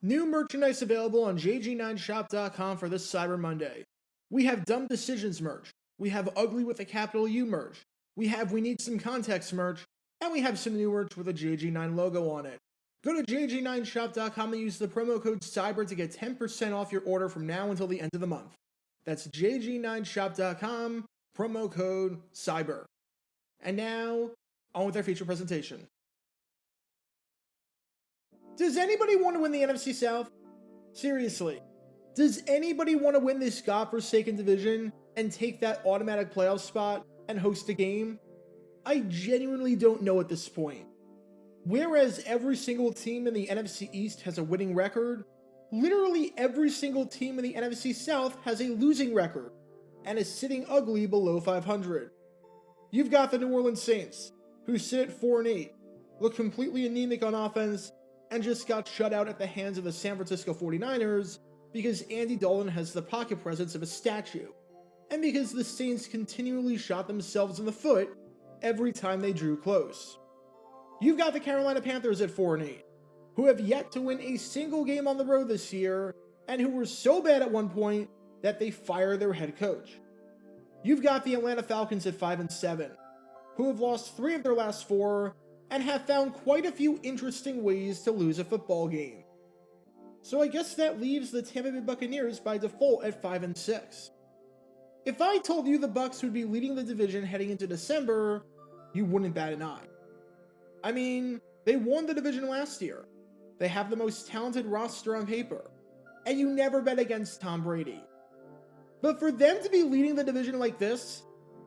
New merchandise available on jg9shop.com for this Cyber Monday. We have Dumb Decisions merch. We have Ugly with a capital U merch. We have We Need Some Context merch. And we have some new merch with a JG9 logo on it. Go to jg9shop.com and use the promo code CYBER to get 10% off your order from now until the end of the month. That's jg9shop.com, promo code CYBER. And now, on with our feature presentation. Does anybody want to win the NFC South? Seriously. Does anybody want to win this godforsaken division and take that automatic playoff spot and host a game? I genuinely don't know at this point. Whereas every single team in the NFC East has a winning record, literally every single team in the NFC South has a losing record and is sitting ugly below 500. You've got the New Orleans Saints, who sit at 4-8, look completely anemic on offense, and just got shut out at the hands of the San Francisco 49ers because Andy Dalton has the pocket presence of a statue, and because the Saints continually shot themselves in the foot every time they drew close. You've got the Carolina Panthers at 4-8, who have yet to win a single game on the road this year, and who were so bad at one point that they fired their head coach. You've got the Atlanta Falcons at 5-7, who have lost 3 of their last 4, and have found quite a few interesting ways to lose a football game. So I guess that leaves the Tampa Bay Buccaneers by default at 5-6. If I told you the Bucs would be leading the division heading into December, you wouldn't bat an eye. I mean, they won the division last year. They have the most talented roster on paper, and you never bet against Tom Brady. But for them to be leading the division like this,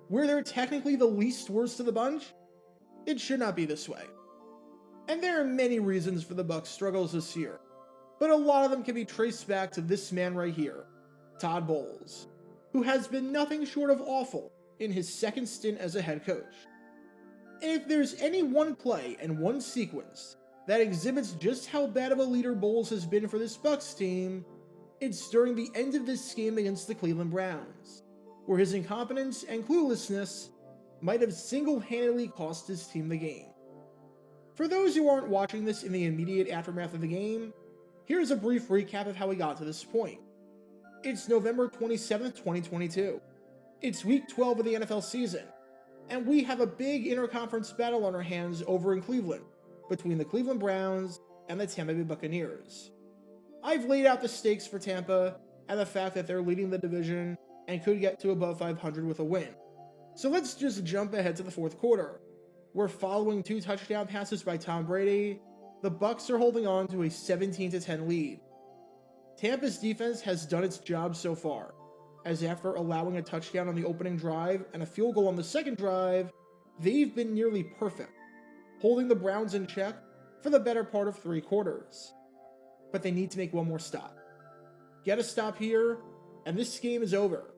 where they're technically the least worst of the bunch, it should not be this way. And there are many reasons for the Bucs' struggles this year, but a lot of them can be traced back to this man right here, Todd Bowles, who has been nothing short of awful in his second stint as a head coach. And if there's any one play and one sequence that exhibits just how bad of a leader Bowles has been for this Bucs team, it's during the end of this game against the Cleveland Browns, where his incompetence and cluelessness might have single-handedly cost his team the game. For those who aren't watching this in the immediate aftermath of the game, here's a brief recap of how we got to this point. It's November 27th, 2022. It's week 12 of the NFL season, and we have a big interconference battle on our hands over in Cleveland, between the Cleveland Browns and the Tampa Bay Buccaneers. I've laid out the stakes for Tampa and the fact that they're leading the division and could get to above 500 with a win. So let's just jump ahead to the fourth quarter. We're following 2 touchdown passes by Tom Brady. The Bucs are holding on to a 17-10 lead. Tampa's defense has done its job so far, as after allowing a touchdown on the opening drive and a field goal on the second drive, they've been nearly perfect, holding the Browns in check for the better part of 3 quarters. But they need to make one more stop. Get a stop here, and this game is over.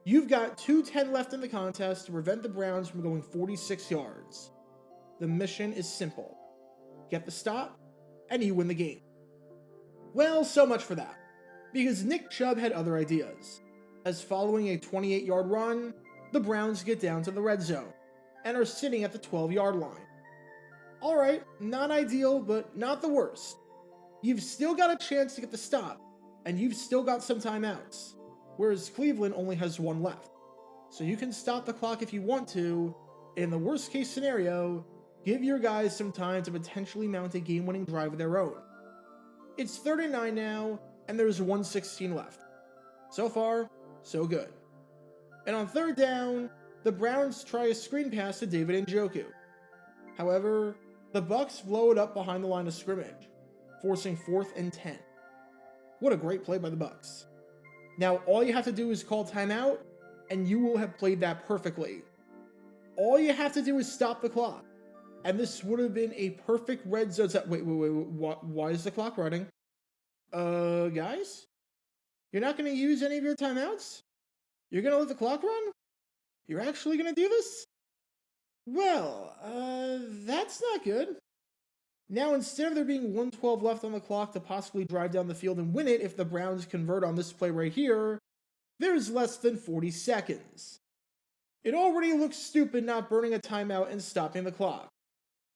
You've got 2:10 left in the contest to prevent the Browns from going 46 yards. The mission is simple. Get the stop, and you win the game. Well, so much for that, because Nick Chubb had other ideas, as following a 28-yard run, the Browns get down to the red zone, and are sitting at the 12-yard line. Alright, not ideal, but not the worst. You've still got a chance to get the stop, and you've still got some timeouts, whereas Cleveland only has 1 left. So you can stop the clock if you want to. In the worst case scenario, give your guys some time to potentially mount a game-winning drive of their own. It's 39 now, and there's 1:16 left. So far, so good. And on 3rd down, the Browns try a screen pass to David Njoku. However, the Bucs blow it up behind the line of scrimmage, forcing 4th and 10. What a great play by the Bucs. Now all you have to do is call timeout, and you will have played that perfectly. All you have to do is stop the clock, and this would have been a perfect red zone. Wait, why is the clock running? Guys? You're not going to use any of your timeouts? You're going to let the clock run? You're actually going to do this? Well, that's not good. Now, instead of there being 1:12 left on the clock to possibly drive down the field and win it if the Browns convert on this play right here, there's less than 40 seconds. It already looks stupid not burning a timeout and stopping the clock.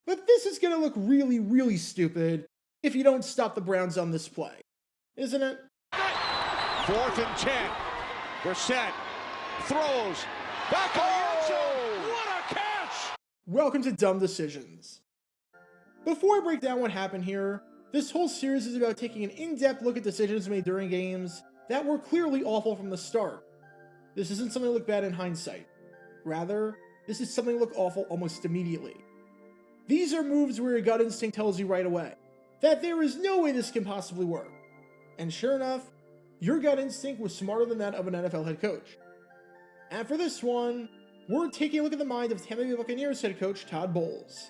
But this is going to look really, really stupid if you don't stop the Browns on this play, isn't it? 4th and 10. Brissett throws. Back on the end zone. What a catch! Welcome to Dumb Decisions. Before I break down what happened here, this whole series is about taking an in-depth look at decisions made during games that were clearly awful from the start. This isn't something to look bad in hindsight. Rather, this is something to look awful almost immediately. These are moves where your gut instinct tells you right away that there is no way this can possibly work. And sure enough, your gut instinct was smarter than that of an NFL head coach. And for this one, we're taking a look at the mind of Tampa Bay Buccaneers head coach Todd Bowles.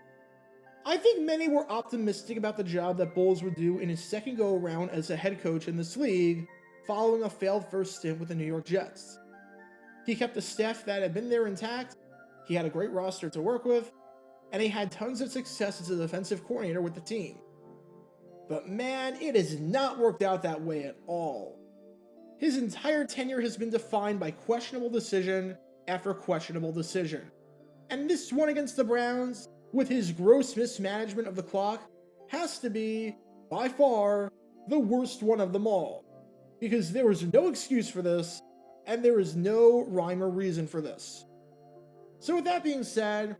I think many were optimistic about the job that Bowles would do in his second go-around as a head coach in this league, following a failed first stint with the New York Jets. He kept the staff that had been there intact, he had a great roster to work with, and he had tons of success as a defensive coordinator with the team. But man, it has not worked out that way at all. His entire tenure has been defined by questionable decision after questionable decision. And this one against the Browns, with his gross mismanagement of the clock, has to be, by far, the worst one of them all. Because there is no excuse for this, and there is no rhyme or reason for this. So with that being said,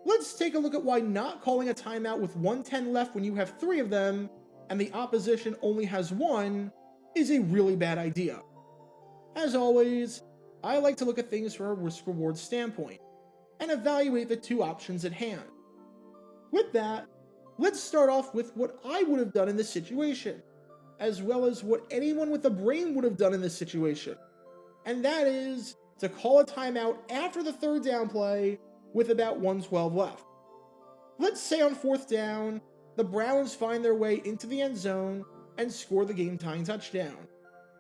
let's take a look at why not calling a timeout with 1:10 left when you have 3 of them, and the opposition only has 1, is a really bad idea. As always, I like to look at things from a risk-reward standpoint, and evaluate the 2 options at hand. With that, let's start off with what I would have done in this situation, as well as what anyone with a brain would have done in this situation. And that is to call a timeout after the 3rd down play with about 1:12 left. Let's say on 4th down, the Browns find their way into the end zone and score the game-tying touchdown,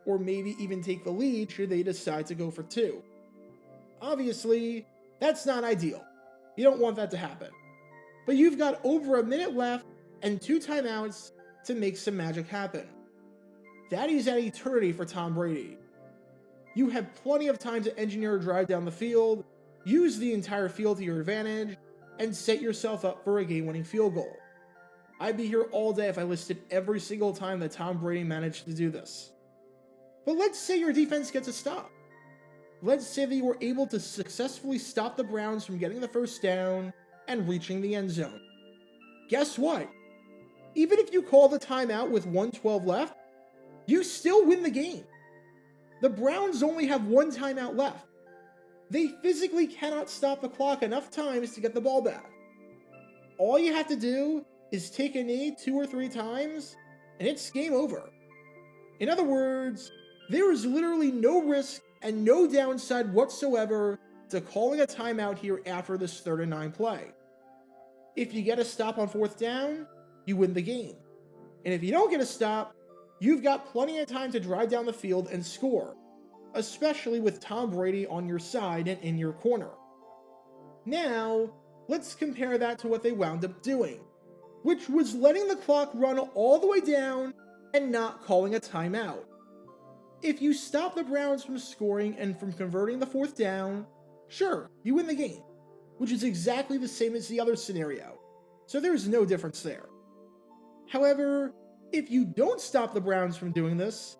or maybe even take the lead should they decide to go for 2. Obviously, that's not ideal. You don't want that to happen. But you've got over a minute left and 2 timeouts to make some magic happen. That is at eternity for Tom Brady. You have plenty of time to engineer a drive down the field, use the entire field to your advantage, and set yourself up for a game-winning field goal. I'd be here all day if I listed every single time that Tom Brady managed to do this. But let's say your defense gets a stop. Let's say that you were able to successfully stop the Browns from getting the 1st down and reaching the end zone. Guess what? Even if you call the timeout with 1:12 left, you still win the game. The Browns only have 1 timeout left. They physically cannot stop the clock enough times to get the ball back. All you have to do is take a knee 2 or 3 times, and it's game over. In other words, there is literally no risk and no downside whatsoever to calling a timeout here after this 3rd and 9 play. If you get a stop on 4th down, you win the game. And if you don't get a stop, you've got plenty of time to drive down the field and score, especially with Tom Brady on your side and in your corner. Now, let's compare that to what they wound up doing, which was letting the clock run all the way down and not calling a timeout. If you stop the Browns from scoring and from converting the 4th down, sure, you win the game, which is exactly the same as the other scenario, so there's no difference there. However, if you don't stop the Browns from doing this,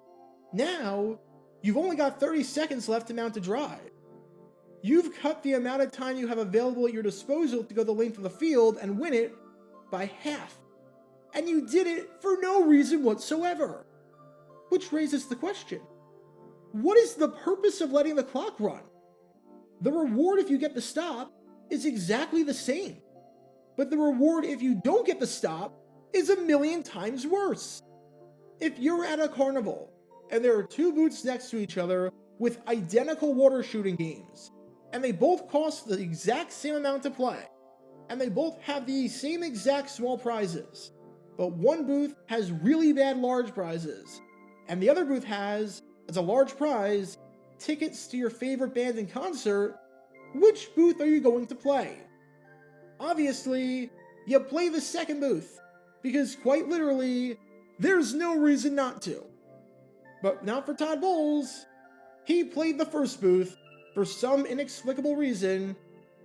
now you've only got 30 seconds left to mount a drive. You've cut the amount of time you have available at your disposal to go the length of the field and win it by half. And you did it for no reason whatsoever. Which raises the question, what is the purpose of letting the clock run? The reward if you get the stop is exactly the same, but the reward if you don't get the stop is 1,000,000 times worse. If you're at a carnival and there are 2 booths next to each other with identical water shooting games, and they both cost the exact same amount to play, and they both have the same exact small prizes, but one booth has really bad large prizes, and the other booth has, as a large prize, tickets to your favorite band in concert, which booth are you going to play? Obviously, you play the second booth, because quite literally, there's no reason not to. But not for Todd Bowles. He played the first booth for some inexplicable reason,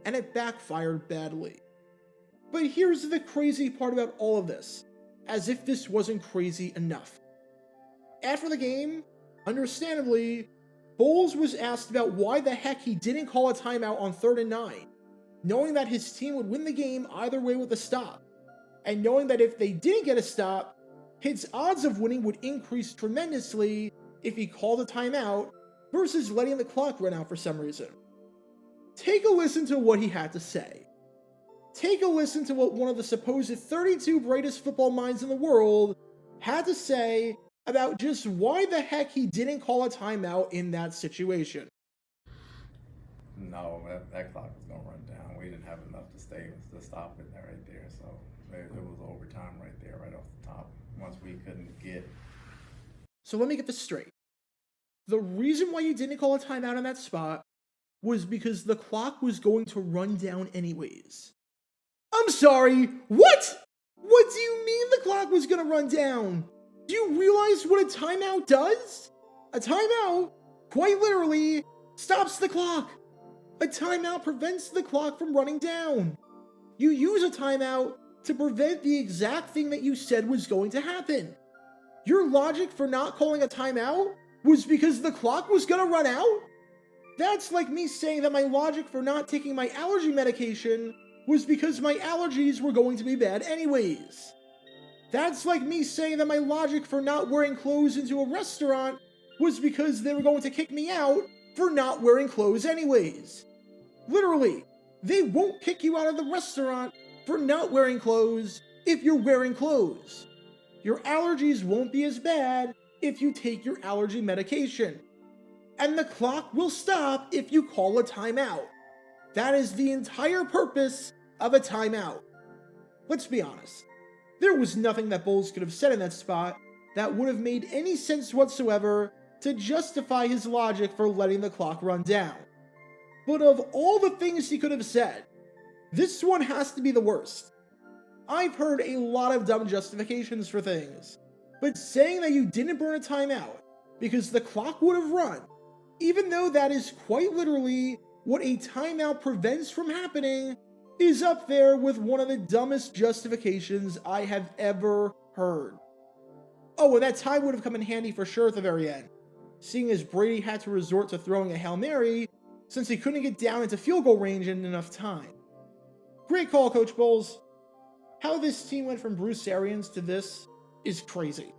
and it backfired badly. But here's the crazy part about all of this. as if this wasn't crazy enough. After the game, understandably, Bowles was asked about why the heck he didn't call a timeout on 3rd and 9, knowing that his team would win the game either way with a stop, and knowing that if they didn't get a stop, his odds of winning would increase tremendously if he called a timeout versus letting the clock run out for some reason. Take a listen to what he had to say. Take a listen to what one of the supposed 32 brightest football minds in the world had to say about just why the heck he didn't call a timeout in that situation. No, that clock was going to run down. We didn't have enough to stop it right there. So it was overtime right there, right off the top, once we couldn't get. So let me get this straight. The reason why you didn't call a timeout in that spot was because the clock was going to run down anyways. I'm sorry, what? What do you mean the clock was going to run down? Do you realize what a timeout does? A timeout, quite literally, stops the clock. A timeout prevents the clock from running down. You use a timeout to prevent the exact thing that you said was going to happen. Your logic for not calling a timeout was because the clock was going to run out? That's like me saying that my logic for not taking my allergy medication was because my allergies were going to be bad anyways. That's like me saying that my logic for not wearing clothes into a restaurant was because they were going to kick me out for not wearing clothes anyways. Literally, they won't kick you out of the restaurant for not wearing clothes if you're wearing clothes. Your allergies won't be as bad if you take your allergy medication. And the clock will stop if you call a timeout. That is the entire purpose of a timeout. Let's be honest. There was nothing that Bowles could have said in that spot that would have made any sense whatsoever to justify his logic for letting the clock run down. But of all the things he could have said, this one has to be the worst. I've heard a lot of dumb justifications for things, but saying that you didn't burn a timeout because the clock would have run, even though that is quite literally what a timeout prevents from happening, is up there with one of the dumbest justifications I have ever heard. Oh, and that time would have come in handy for sure at the very end, seeing as Brady had to resort to throwing a Hail Mary since he couldn't get down into field goal range in enough time. Great call, Coach Bowles. How this team went from Bruce Arians to this is crazy.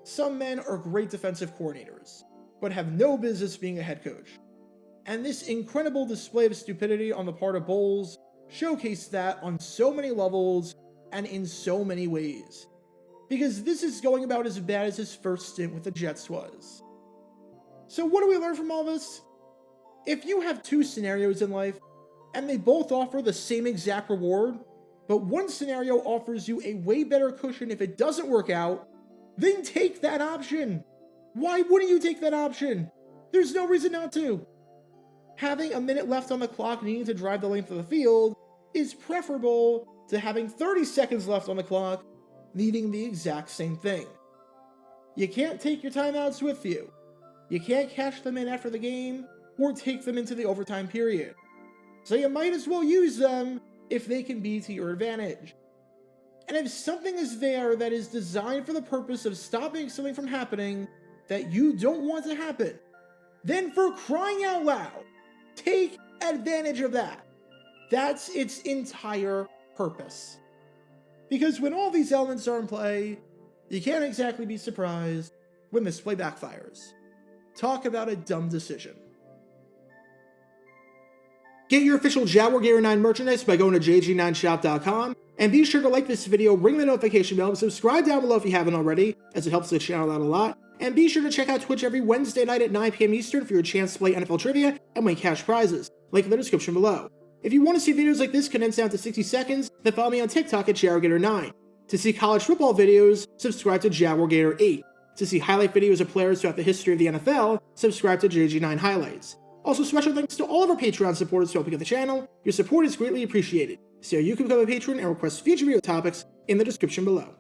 Some men are great defensive coordinators, but have no business being a head coach. And this incredible display of stupidity on the part of Bowles showcased that on so many levels and in so many ways. Because this is going about as bad as his first stint with the Jets was. So what do we learn from all this? If you have two scenarios in life, and they both offer the same exact reward, but one scenario offers you a way better cushion if it doesn't work out, then take that option. Why wouldn't you take that option? There's no reason not to. Having a minute left on the clock needing to drive the length of the field is preferable to having 30 seconds left on the clock needing the exact same thing. You can't take your timeouts with you. You can't cash them in after the game or take them into the overtime period. So you might as well use them if they can be to your advantage. And if something is there that is designed for the purpose of stopping something from happening that you don't want to happen, then for crying out loud, take advantage of that. That's its entire purpose. Because when all these elements are in play, you can't exactly be surprised when this play backfires. Talk about a dumb decision. Get your official Jaguar Gator 9 merchandise by going to jg9shop.com, and be sure to like this video, ring the notification bell, and subscribe down below if you haven't already, as it helps the channel out a lot. And be sure to check out Twitch every Wednesday night at 9 p.m. Eastern for your chance to play NFL Trivia and win cash prizes. Link in the description below. If you want to see videos like this condensed down to 60 seconds, then follow me on TikTok at Jaguar Gator 9. To see college football videos, subscribe to Jaguar Gator 8. To see highlight videos of players throughout the history of the NFL, subscribe to JG9 Highlights. Also, special thanks to all of our Patreon supporters for helping out the channel. Your support is greatly appreciated. See how you can become a patron and request future video topics in the description below.